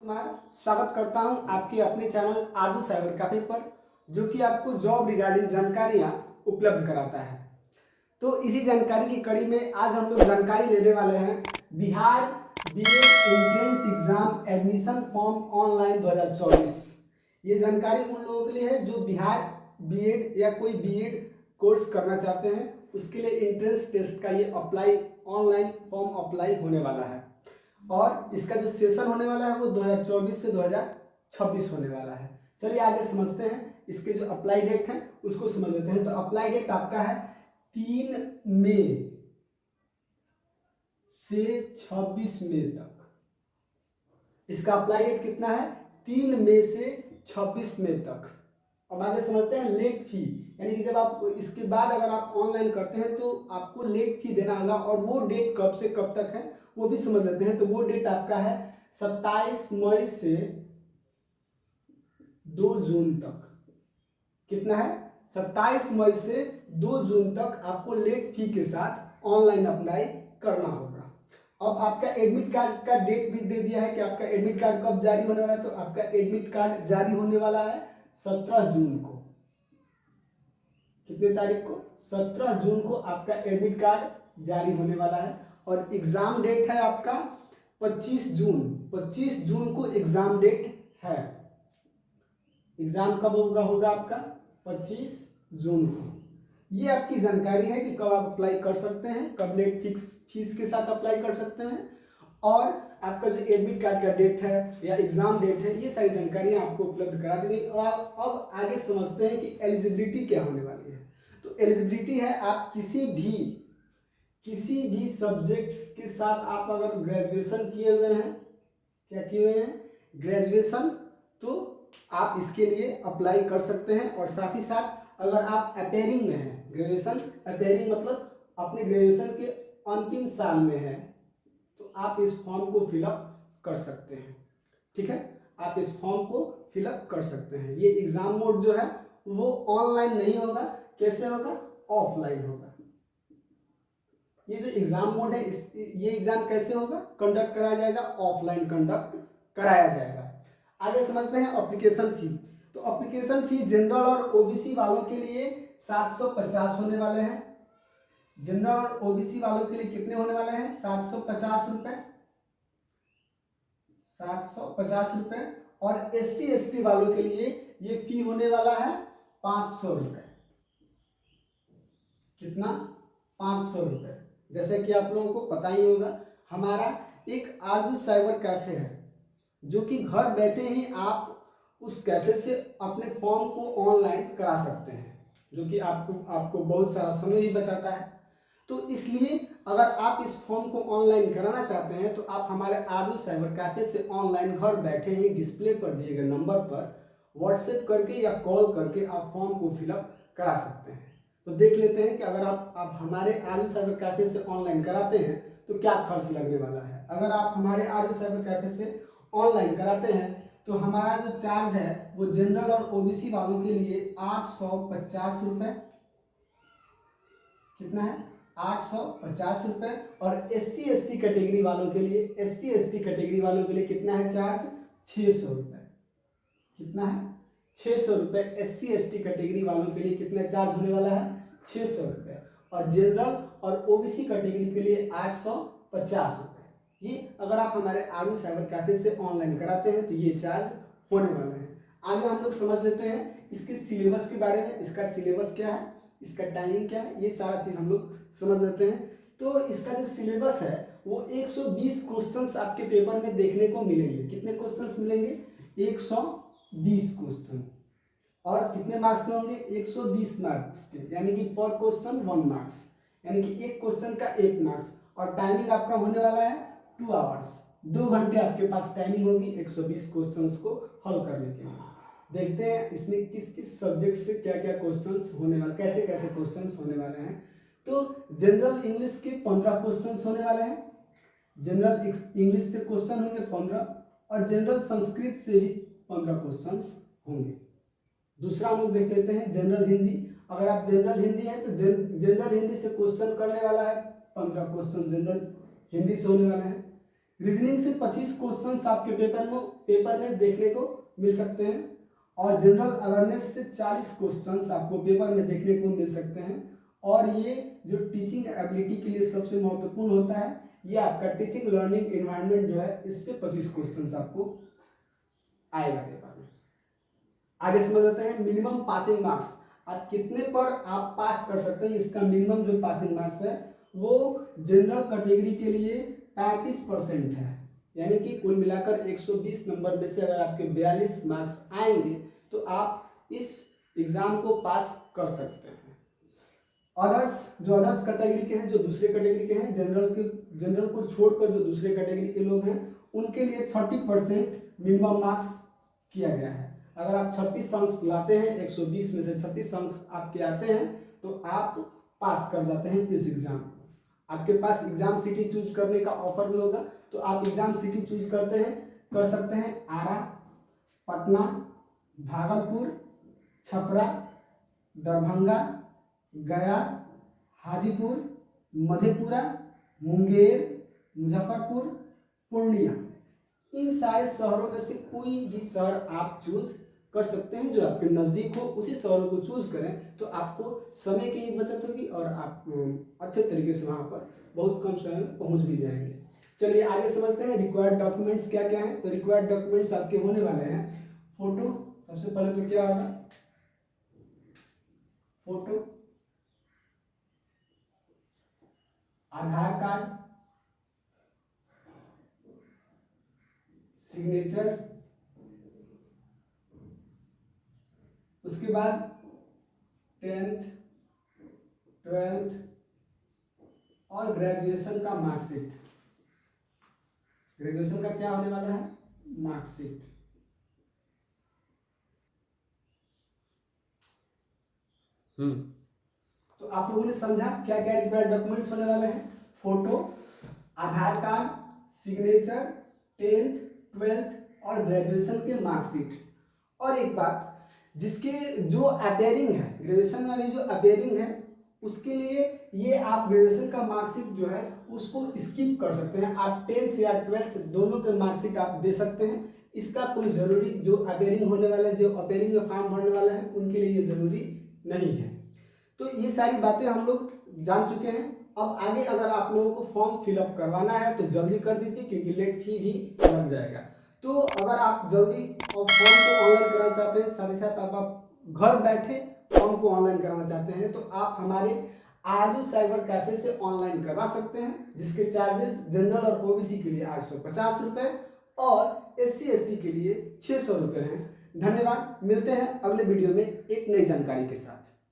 कुमार स्वागत करता हूं आपके अपने चैनल आदू साइबर कैफे पर, जो कि आपको जॉब रिगार्डिंग जानकारियां उपलब्ध कराता है। तो इसी जानकारी की कड़ी में आज हम लोग जानकारी लेने वाले हैं Bihar BEd entrance exam admission form online 2024। ये जानकारी उन लोगों के लिए है जो बिहार बीएड या कोई बीएड कोर्स करना चाहते हैं, उसके लिए एंट्रेंस टेस्ट का ये अप्लाई ऑनलाइन फॉर्म अप्लाई होने वाला है। और इसका जो सेशन होने वाला है वो 2024 से 2026 होने वाला है। चलिए आगे समझते हैं, इसके जो अप्लाई डेट है उसको समझ लेते हैं। तो अप्लाई डेट आपका है 3 मई से 26 मई तक। इसका अप्लाई डेट कितना है? 3 मई से 26 मई तक। अब आगे समझते हैं लेट फी, यानी कि जब आप इसके बाद अगर आप ऑनलाइन करते हैं तो आपको लेट फी देना होगा, और वो डेट कब से कब तक है वो भी समझ लेते हैं। तो वो डेट आपका है 27 मई से 2 जून तक। कितना है? 27 मई से 2 जून तक आपको लेट फी के साथ ऑनलाइन अप्लाई करना होगा। अब आपका एडमिट कार्ड का डेट भी दे दिया है कि आपका एडमिट कार्ड कब जारी होने वाला है। तो आपका एडमिट कार्ड जारी होने वाला है 17 जून को। कितने तारीख को? 17 जून को आपका एडमिट कार्ड जारी होने वाला है। और एग्जाम डेट है आपका 25 जून। 25 जून को एग्जाम डेट है। एग्जाम कब होगा आपका? 25 जून को। ये आपकी जानकारी है कि कब आप अप्लाई कर सकते हैं, कब लेट फिक्स फीस के साथ अप्लाई कर सकते हैं, और आपका जो एडमिट कार्ड का डेट है या एग्जाम डेट है, ये सारी जानकारियां आपको उपलब्ध करा दी गई। और अब आगे समझते हैं कि एलिजिबिलिटी क्या होने वाली है। तो एलिजिबिलिटी है, आप किसी भी सब्जेक्ट्स के साथ आप अगर ग्रेजुएशन किए हुए हैं, क्या किए हुए हैं? ग्रेजुएशन, तो आप इसके लिए अप्लाई कर सकते हैं। और साथ ही साथ अगर आप अपेयरिंग में हैं, ग्रेजुएशन अपेयरिंग मतलब अपने ग्रेजुएशन के अंतिम साल में है, तो आप इस फॉर्म को फिलअप कर सकते हैं। ठीक है, आप इस फॉर्म को फिलअप कर सकते हैं। ये एग्जाम मोड जो है वो ऑनलाइन नहीं होगा। कैसे होगा? ऑफलाइन होगा। ये जो एग्जाम मोड है ये एग्जाम कैसे होगा? कंडक्ट कराया जाएगा, ऑफलाइन कंडक्ट कराया जाएगा। आगे समझते हैं एप्लीकेशन फी। तो एप्लीकेशन फी जनरल और ओबीसी वालों के लिए 750 होने वाले हैं। जनरल और ओबीसी वालों के लिए कितने होने वाले हैं? 750 रुपए। 750 रुपए। और एससी एसटी वालों के लिए ये फी होने वाला है 500 रुपए। कितना? 500 रुपए। जैसे कि आप लोगों को पता ही होगा, हमारा एक आदू साइबर कैफे है, जो कि घर बैठे ही आप उस कैफे से अपने फॉर्म को ऑनलाइन करा सकते हैं, जो कि आपको बहुत सारा समय भी बचाता है। तो इसलिए अगर आप इस फॉर्म को ऑनलाइन कराना चाहते हैं तो आप हमारे आदू साइबर कैफे से ऑनलाइन घर बैठे ही डिस्प्ले पर दिए गए नंबर पर व्हाट्सएप करके या कॉल करके आप फॉर्म को फिलअप करा सकते हैं। तो देख लेते हैं कि अगर आप हमारे आदू साइबर कैफे से ऑनलाइन कराते हैं तो क्या खर्च लगने वाला है। अगर आप हमारे आदू साइबर कैफे से ऑनलाइन कराते हैं तो हमारा जो चार्ज है वो जनरल और ओबीसी वालों के लिए 850 रुपए। कितना है? 850 रुपए। और एससी एसटी कैटेगरी वालों के लिए कितना है चार्ज? 600 रुपए। कितना है? 600 रुपए। एससी एसटी कैटेगरी वालों के लिए कितना चार्ज होने वाला है? 600 रुपए। और जनरल और ओबीसी कैटेगरी के लिए 850 रुपए। ये अगर आप हमारे आदू साइबर कैफे से ऑनलाइन कराते हैं तो ये चार्ज होने वाले हैं। आगे हम लोग समझ लेते हैं इसके सिलेबस के बारे में। इसका सिलेबस क्या है, इसका टाइमिंग क्या है, ये सारा चीज हम लोग समझ लेते हैं। तो इसका जो सिलेबस है वो 120 क्वेश्चंस आपके पेपर में देखने को मिलेंगे। कितने क्वेश्चंस मिलेंगे? 120 क्वेश्चन। और कितने मार्क्स में होंगे? 120 मार्क्स के, यानी कि पर क्वेश्चन 1 मार्क्स, यानी कि एक क्वेश्चन का 1 मार्क्स। और टाइमिंग आपका होने वाला है 2 आवर्स। 2 घंटे आपके पास टाइमिंग होगी 120 क्वेश्चंस को हल करने के लिए। देखते हैं इसमें किस किस सब्जेक्ट से क्या क्या क्वेश्चंस होने वाले, कैसे कैसे क्वेश्चंस होने वाले हैं। तो जनरल इंग्लिश के 15 क्वेश्चंस होने वाले हैं। जनरल इंग्लिश से क्वेश्चन होंगे 15, और जनरल संस्कृत से भी 15 क्वेश्चंस होंगे। दूसरा हम लोग देख लेते हैं जनरल हिंदी। अगर आप जनरल हिंदी है तो जनरल हिंदी से क्वेश्चन करने वाला है 15 क्वेश्चन जनरल हिंदी से होने वाला है। रीजनिंग से 25 क्वेश्चंस आपके पेपर में देखने को मिल सकते हैं और जनरल अवेयरनेस से 40 क्वेश्चंस आपको पेपर में देखने को मिल सकते हैं। और ये जो टीचिंग एबिलिटी के लिए सबसे महत्वपूर्ण होता है, ये आपका टीचिंग लर्निंग एनवायरनमेंट जो है, इससे 25 क्वेश्चंस आपको आएगा पेपर में। आगे समझ लेते हैं मिनिमम पासिंग मार्क्स। आप कितने पर आप पास कर सकते हैं, इसका मिनिमम जो पासिंग मार्क्स है वो जनरल कैटेगरी के लिए 35% है। यानी कि कुल मिलाकर 120 नंबर में से अगर आपके 42 मार्क्स आएंगे तो आप इस एग्जाम को पास कर सकते हैं। अदर्स कैटेगरी के हैं, जो दूसरे कैटेगरी के हैं, जनरल को छोड़कर जो दूसरे कैटेगरी के लोग हैं, उनके लिए 30% मिनिमम मार्क्स किया गया है। अगर आप 36 अंक लाते हैं, 120 में से 36 अंक आपके आते हैं, तो आप पास कर जाते हैं इस एग्जाम को। आपके पास एग्जाम सिटी चूज करने का ऑफर भी होगा, तो आप एग्जाम सिटी चूज कर सकते हैं आरा, पटना, भागलपुर, छपरा, दरभंगा, गया, हाजीपुर, मधेपुरा, मुंगेर, मुजफ्फरपुर, पूर्णिया। इन सारे शहरों में से कोई भी शहर आप चूज कर सकते हैं, जो आपके नज़दीक हो उसी शहरों को चूज करें, तो आपको समय की बचत होगी और आप अच्छे तरीके से वहाँ पर बहुत कम समय में पहुँच भी जाएंगे। चलिए आगे समझते हैं रिक्वायर्ड डॉक्यूमेंट्स क्या क्या हैं। तो रिक्वायर्ड डॉक्यूमेंट्स आपके होने वाले हैं फोटो। सबसे पहले तो क्या होगा, फोटो, आधार कार्ड, सिग्नेचर, उसके बाद 10th 12th और ग्रेजुएशन का मार्कशीट। ग्रेजुएशन का क्या होने वाला है, मार्कशीट। तो आप लोगों ने समझा क्या क्या रिक्वायर्ड डॉक्यूमेंट्स होने वाले हैं। फोटो, आधार कार्ड, सिग्नेचर, 10th 12th और ग्रेजुएशन के मार्कशीट। और एक बात, जिसके जो अपेयरिंग है, ग्रेजुएशन में अभी जो अपेयरिंग है, उसके लिए ये आप ग्रेजुएशन का मार्कशीट जो है उसको स्किप कर सकते हैं। आप 10th या 12th दोनों के मार्कशीट आप दे सकते हैं। इसका कोई ज़रूरी, जो अपेयरिंग होने वाला है, जो अपेयरिंग में फॉर्म भरने वाला है, उनके लिए ये ज़रूरी नहीं है। तो ये सारी बातें हम लोग जान चुके हैं। अब आगे अगर आप लोगों को फॉर्म फिलअप करवाना है तो जल्दी कर दीजिए, क्योंकि लेट फी भी लग जाएगा। तो अगर आप जल्दी फॉर्म को ऑनलाइन कराना चाहते हैं, साथ ही साथ आप घर बैठे फॉर्म को ऑनलाइन कराना चाहते हैं, तो आप हमारे आरजू साइबर कैफे से ऑनलाइन करवा सकते हैं, जिसके चार्जेस जनरल और ओबीसी के लिए 850 रुपये और SC ST के लिए 600 रुपये हैं। धन्यवाद, मिलते हैं अगले वीडियो में एक नई जानकारी के साथ।